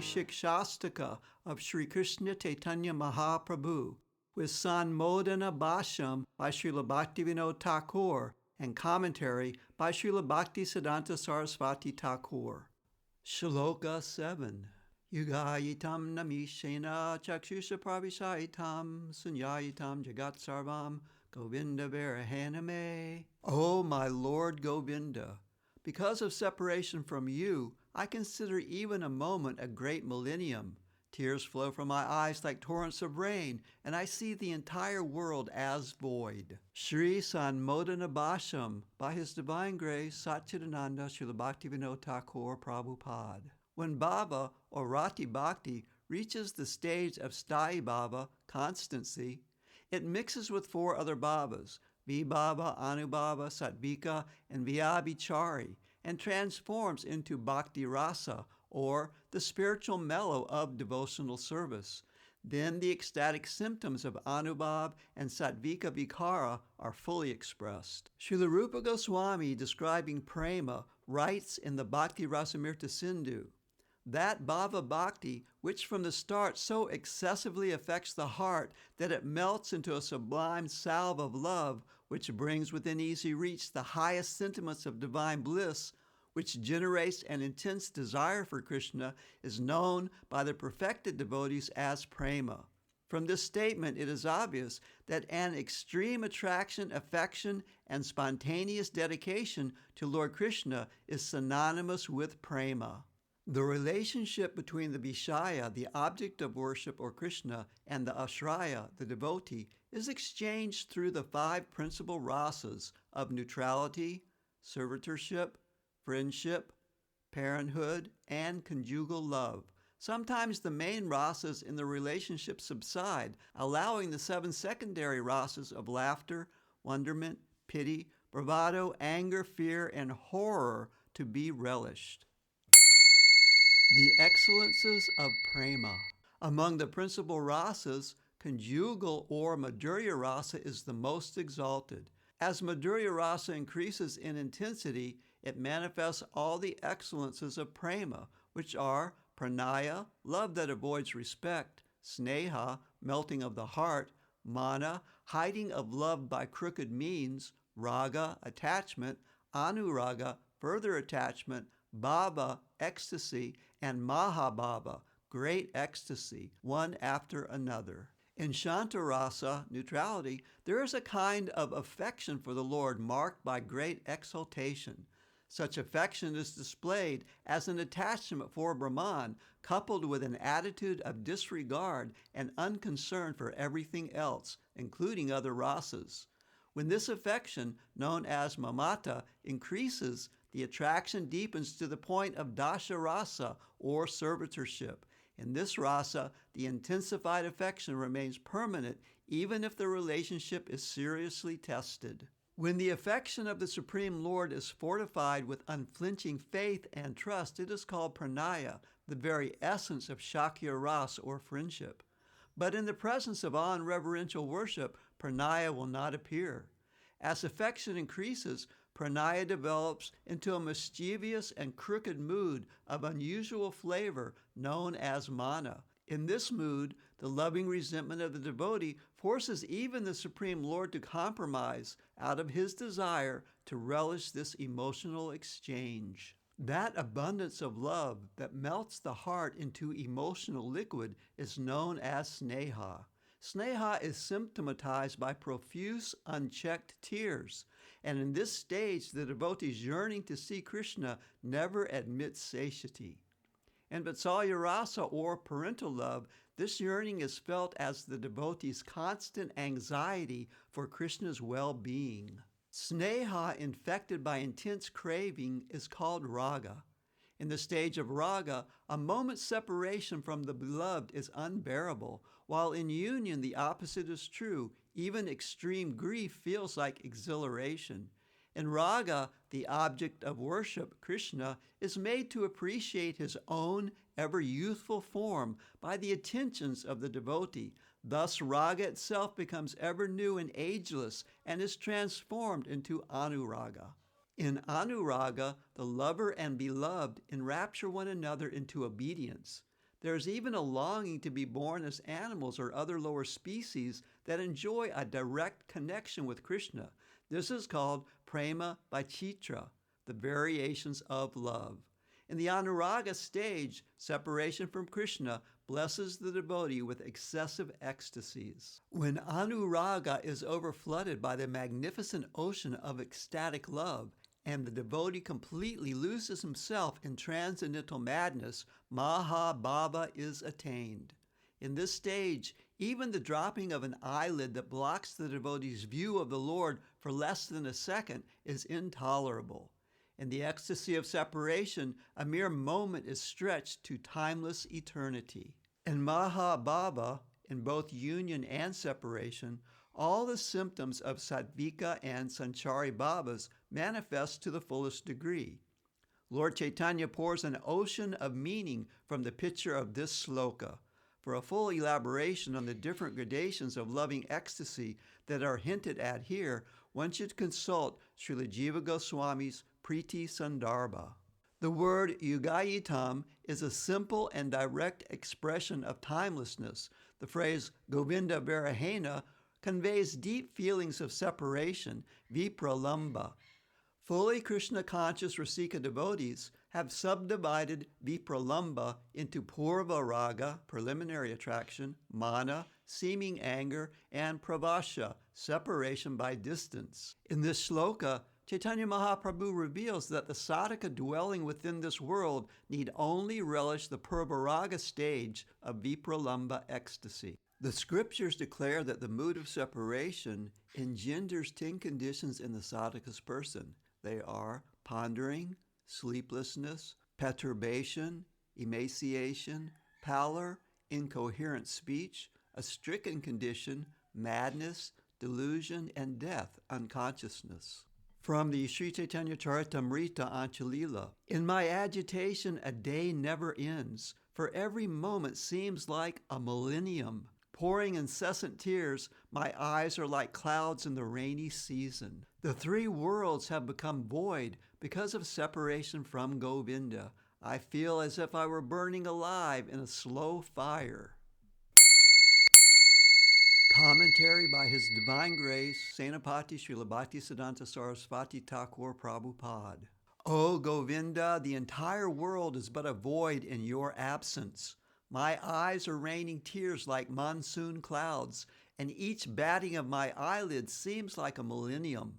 Siksastakam of Sri Krishna Chaitanya Mahaprabhu, with Sanmodana Bhashyam by Srila Bhaktivinoda Thakur, and commentary by Srila Bhaktisiddhanta Saraswati Thakur. Sloka 7. Yugayitam namishena chakshusha pravisaitam sunyayitam jagat sarvam Govinda varahaname. O my Lord Govinda, because of separation from you, I consider even a moment a great millennium. Tears flow from my eyes like torrents of rain, and I see the entire world as void. Sri Sanmodana Bhashyam, by His Divine Grace, Satchidananda Srila Bhaktivinoda Thakur Prabhupada. When Baba, or Rati Bhakti, reaches the stage of Sthayi Baba, constancy, it mixes with four other Babas, Vibhava, Anubhava, Sattvika, and Vyabhichari, and transforms into Bhakti Rasa, or the spiritual mellow of devotional service. Then the ecstatic symptoms of Anubhav and Sattvika Vikara are fully expressed. Srila Rupa Goswami, describing prema, writes in the Bhakti Rasamrita Sindhu, that bhava bhakti, which from the start so excessively affects the heart that it melts into a sublime salve of love, which brings within easy reach the highest sentiments of divine bliss, which generates an intense desire for Krishna, is known by the perfected devotees as prema. From this statement, it is obvious that an extreme attraction, affection, and spontaneous dedication to Lord Krishna is synonymous with prema. The relationship between the Vishaya, the object of worship, or Krishna, and the Ashraya, the devotee, is exchanged through the five principal rasas of neutrality, servitorship, friendship, parenthood, and conjugal love. Sometimes the main rasas in the relationship subside, allowing the seven secondary rasas of laughter, wonderment, pity, bravado, anger, fear, and horror to be relished. The excellences of prema. Among the principal rasas, conjugal or madhurya rasa is the most exalted. As madhurya rasa increases in intensity, it manifests all the excellences of prema, which are pranaya, love that avoids respect, sneha, melting of the heart, mana, hiding of love by crooked means, raga, attachment, anuraga, further attachment, bhava, ecstasy, and mahabhava, great ecstasy, one after another. In Shantarasa, neutrality, there is a kind of affection for the Lord marked by great exaltation. Such affection is displayed as an attachment for Brahman, coupled with an attitude of disregard and unconcern for everything else, including other rasas. When this affection, known as mamata, increases, the attraction deepens to the point of dasha rasa, or servitorship. In this rasa, the intensified affection remains permanent even if the relationship is seriously tested. When the affection of the Supreme Lord is fortified with unflinching faith and trust, it is called pranaya, the very essence of shakya rasa, or friendship. But in the presence of awe and reverential worship, pranaya will not appear. As affection increases, pranaya develops into a mischievous and crooked mood of unusual flavor known as mana. In this mood, the loving resentment of the devotee forces even the Supreme Lord to compromise out of his desire to relish this emotional exchange. That abundance of love that melts the heart into emotional liquid is known as sneha. Sneha is symptomatized by profuse, unchecked tears, and in this stage, the devotee's yearning to see Krishna never admits satiety. In Vatsalya rasa, or parental love, this yearning is felt as the devotee's constant anxiety for Krishna's well-being. Sneha, infected by intense craving, is called raga. In the stage of raga, a moment's separation from the beloved is unbearable, while in union the opposite is true. Even extreme grief feels like exhilaration. In raga, the object of worship, Krishna, is made to appreciate his own ever-youthful form by the attentions of the devotee. Thus, raga itself becomes ever new and ageless and is transformed into anuraga. In anuraga, the lover and beloved enrapture one another into obedience. There is even a longing to be born as animals or other lower species that enjoy a direct connection with Krishna. This is called prema vaichitra, the variations of love. In the anuraga stage, separation from Krishna blesses the devotee with excessive ecstasies. When anuraga is overflooded by the magnificent ocean of ecstatic love, and the devotee completely loses himself in transcendental madness, Mahabhava is attained. In this stage, even the dropping of an eyelid that blocks the devotee's view of the Lord for less than a second is intolerable. In the ecstasy of separation, a mere moment is stretched to timeless eternity. In Mahabhava, in both union and separation, all the symptoms of Sattvika and Sanchari Bhavas manifest to the fullest degree. Lord Chaitanya pours an ocean of meaning from the picture of this sloka. For a full elaboration on the different gradations of loving ecstasy that are hinted at here, one should consult Srila Jiva Goswami's Priti Sandarbha. The word yugayitam is a simple and direct expression of timelessness. The phrase Govinda Varahena conveys deep feelings of separation, vipralamba. Fully Krishna-conscious Rasika devotees have subdivided vipralamba into purva raga, preliminary attraction, mana, seeming anger, and pravasha, separation by distance. In this shloka, Chaitanya Mahaprabhu reveals that the sadhaka dwelling within this world need only relish the purvaraga stage of vipralamba ecstasy. The scriptures declare that the mood of separation engenders 10 conditions in the sadhaka's person. They are pondering, sleeplessness, perturbation, emaciation, pallor, incoherent speech, a stricken condition, madness, delusion, and death, unconsciousness. From the Sri Chaitanya Charitamrita Anchalila, in my agitation a day never ends, for every moment seems like a millennium. Pouring incessant tears, my eyes are like clouds in the rainy season. The 3 worlds have become void because of separation from Govinda. I feel as if I were burning alive in a slow fire. Commentary by His Divine Grace, Senapati Srila Bhaktisiddhanta Saraswati Thakur Prabhupada. O Govinda, the entire world is but a void in your absence. My eyes are raining tears like monsoon clouds, and each batting of my eyelids seems like a millennium.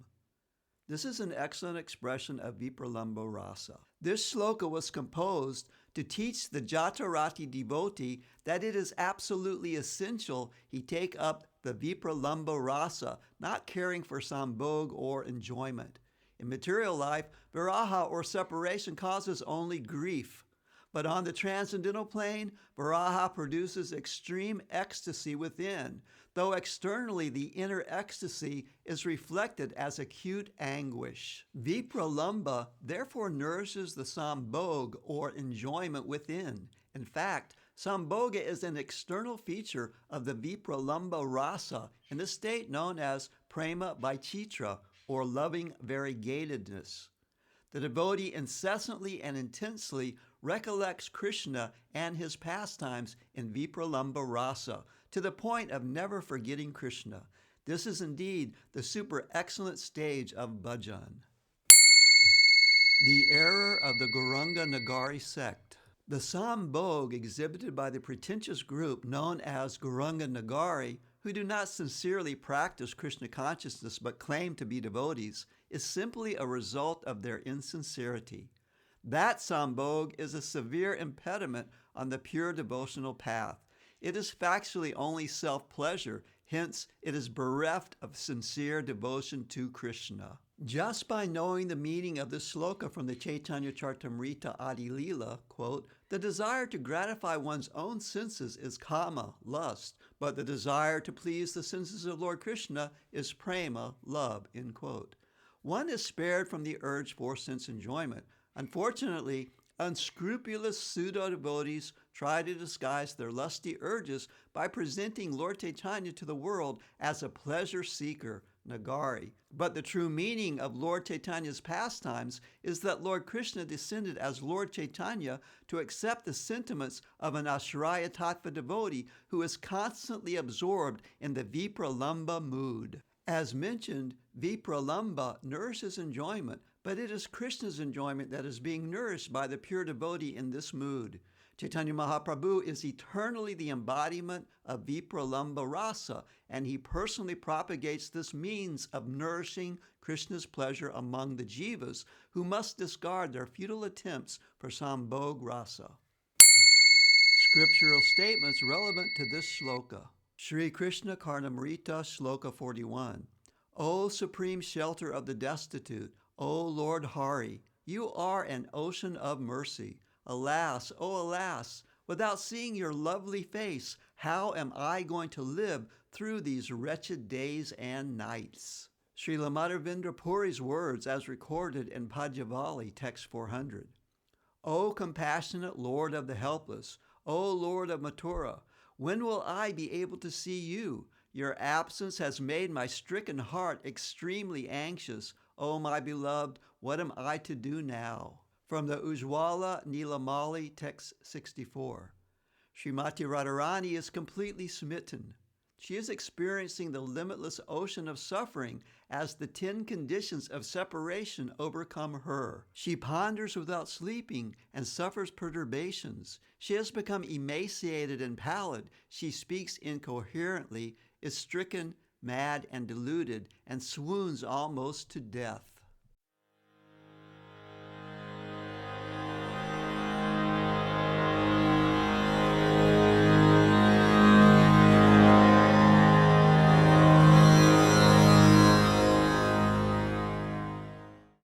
This is an excellent expression of Vipralamba Rasa. This shloka was composed to teach the Jatarati devotee that it is absolutely essential he take up the Vipralamba Rasa, not caring for sambhog or enjoyment. In material life, viraha or separation causes only grief. But on the transcendental plane, viraha produces extreme ecstasy within, though externally the inner ecstasy is reflected as acute anguish. Vipralamba therefore nourishes the sambhog or enjoyment within. In fact, sambhoga is an external feature of the Vipralamba rasa in the state known as prema vaichitra, or loving variegatedness. The devotee incessantly and intensely recollects Krishna and his pastimes in Vipralamba rasa, to the point of never forgetting Krishna. This is indeed the super excellent stage of bhajan. The error of the Gauranga Nagari sect. The sambhog exhibited by the pretentious group known as Gauranga Nagari, who do not sincerely practice Krishna consciousness but claim to be devotees, is simply a result of their insincerity. That sambhog is a severe impediment on the pure devotional path. It is factually only self-pleasure, hence it is bereft of sincere devotion to Krishna. Just by knowing the meaning of this sloka from the Chaitanya Charitamrita Adi Lila, quote, the desire to gratify one's own senses is kama, lust, but the desire to please the senses of Lord Krishna is prema, love, end quote. One is spared from the urge for sense enjoyment. Unfortunately, unscrupulous pseudo-devotees try to disguise their lusty urges by presenting Lord Chaitanya to the world as a pleasure seeker, Nagari. But the true meaning of Lord Chaitanya's pastimes is that Lord Krishna descended as Lord Chaitanya to accept the sentiments of an Ashraya Tattva devotee who is constantly absorbed in the Vipralamba mood. As mentioned, Vipralamba nourishes enjoyment, but it is Krishna's enjoyment that is being nourished by the pure devotee in this mood. Chaitanya Mahaprabhu is eternally the embodiment of Vipralamba rasa, and he personally propagates this means of nourishing Krishna's pleasure among the jivas, who must discard their futile attempts for sambhog rasa. Scriptural statements relevant to this shloka. Sri Krishna Karnamrita Shloka 41. O supreme shelter of the destitute, O Lord Hari, you are an ocean of mercy. Alas, oh alas, without seeing your lovely face, how am I going to live through these wretched days and nights? Srila Madhavendra Puri's words as recorded in Pajavali, text 400. O compassionate Lord of the helpless, O Lord of Mathura, when will I be able to see you? Your absence has made my stricken heart extremely anxious. O my beloved, what am I to do now? From the Ujjwala Nilamali, text 64. Srimati Radharani is completely smitten. She is experiencing the limitless ocean of suffering as the 10 conditions of separation overcome her. She ponders without sleeping and suffers perturbations. She has become emaciated and pallid. She speaks incoherently, is stricken, mad, and deluded, and swoons almost to death.